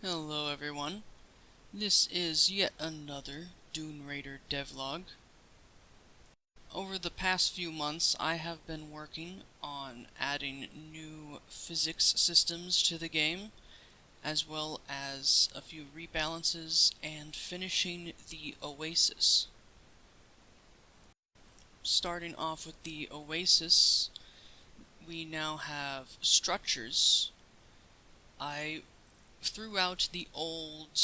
Hello everyone, this is yet another Dune Raider devlog. Over the past few months I have been working on adding new physics systems to the game, as well as a few rebalances and finishing the Oasis. Starting off with the Oasis, we now have structures. I threw out the old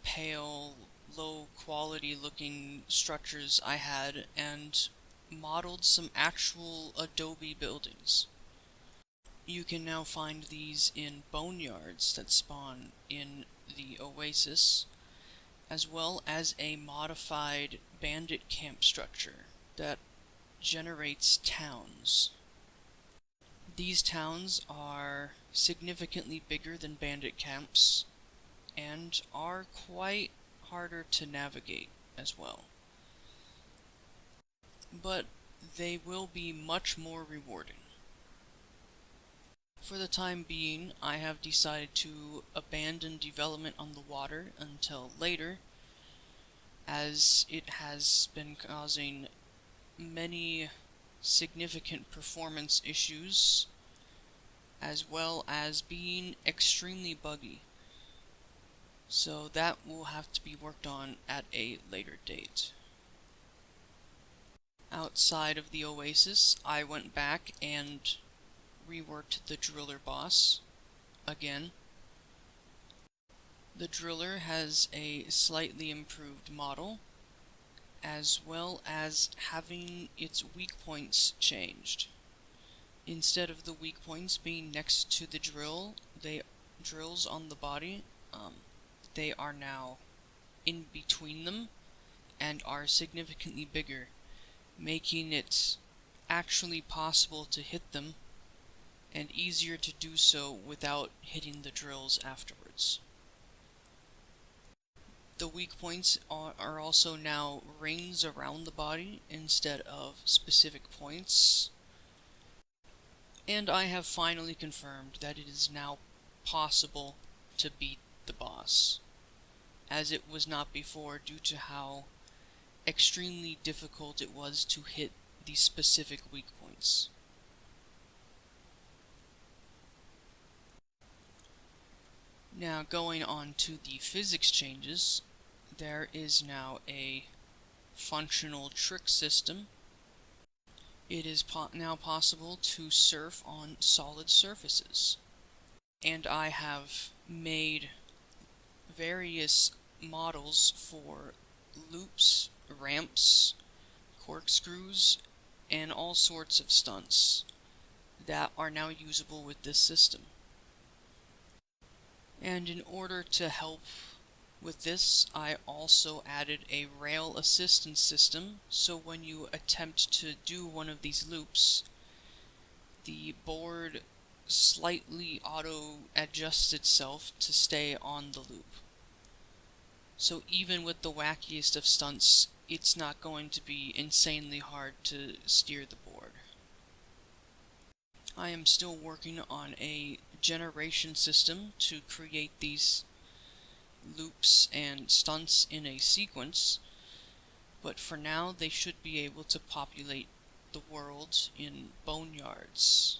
pale, low quality looking structures I had and modeled some actual Adobe buildings. You can now find these in boneyards that spawn in the Oasis, as well as a modified bandit camp structure that generates towns. These towns are significantly bigger than bandit camps and are quite harder to navigate as well. But they will be much more rewarding. For the time being, I have decided to abandon development on the water until later, as it has been causing many significant performance issues, as well as being extremely buggy. So that will have to be worked on at a later date. Outside of the Oasis, I went back and reworked the Driller boss again. The Driller has a slightly improved model, as well as having its weak points changed. Instead of the weak points being next to the drills on the body, they are now in between them and are significantly bigger, making it actually possible to hit them and easier to do so without hitting the drills afterwards. The weak points are also now rings around the body instead of specific points, and I have finally confirmed that it is now possible to beat the boss, as it was not before due to how extremely difficult it was to hit the specific weak points. Now going on to the physics changes, there is now a functional trick system. It is now possible to surf on solid surfaces, and I have made various models for loops, ramps, corkscrews, and all sorts of stunts that are now usable with this system. And in order to help with this, I also added a rail assistance system, so when you attempt to do one of these loops, the board slightly auto-adjusts itself to stay on the loop. So even with the wackiest of stunts, it's not going to be insanely hard to steer the board. I am still working on a generation system to create these loops and stunts in a sequence, but for now they should be able to populate the world in boneyards.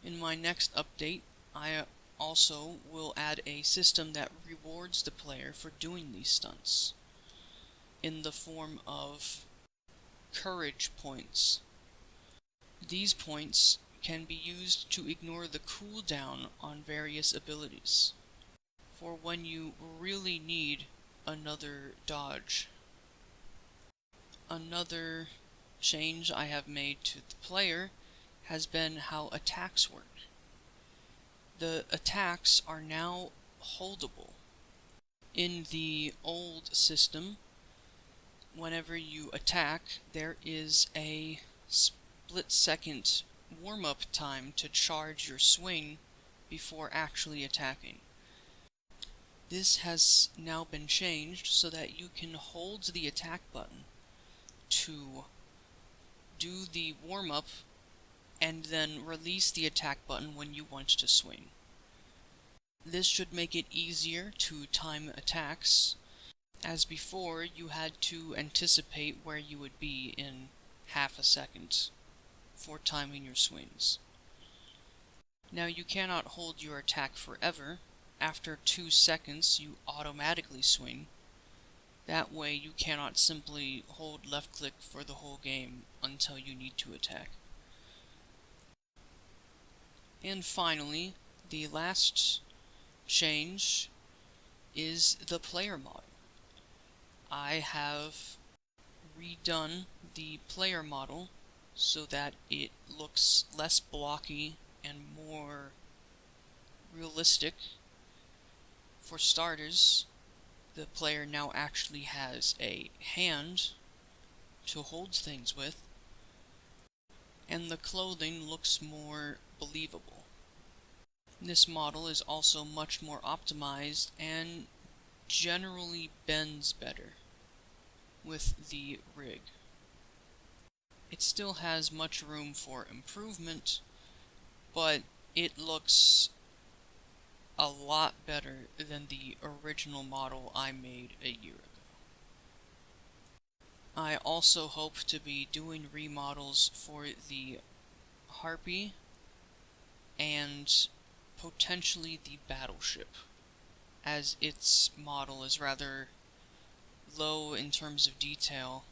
In my next update, I also will add a system that rewards the player for doing these stunts, in the form of courage points. These points can be used to ignore the cooldown on various abilities, for when you really need another dodge. Another change I have made to the player has been how attacks work. The attacks are now holdable. In the old system, whenever you attack, there is a split-second warm-up time to charge your swing before actually attacking. This has now been changed so that you can hold the attack button to do the warm-up and then release the attack button when you want to swing. This should make it easier to time attacks, as before you had to anticipate where you would be in half a second for timing your swings. Now you cannot hold your attack forever. After 2 seconds you automatically swing. That way you cannot simply hold left click for the whole game until you need to attack. And finally, the last change is the player model. I have redone the player model so that it looks less blocky and more realistic. For starters, the player now actually has a hand to hold things with, and the clothing looks more believable. This model is also much more optimized and generally bends better with the rig. It still has much room for improvement, but it looks a lot better than the original model I made a year ago. I also hope to be doing remodels for the Harpy and potentially the battleship, as its model is rather low in terms of detail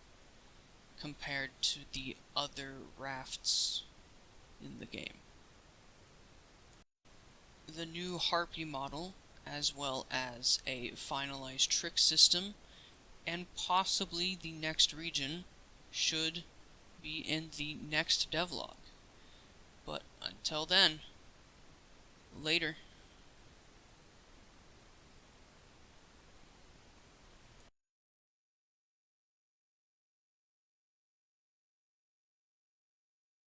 compared to the other rafts in the game. The new Harpy model, as well as a finalized trick system, and possibly the next region, should be in the next devlog. But until then, later.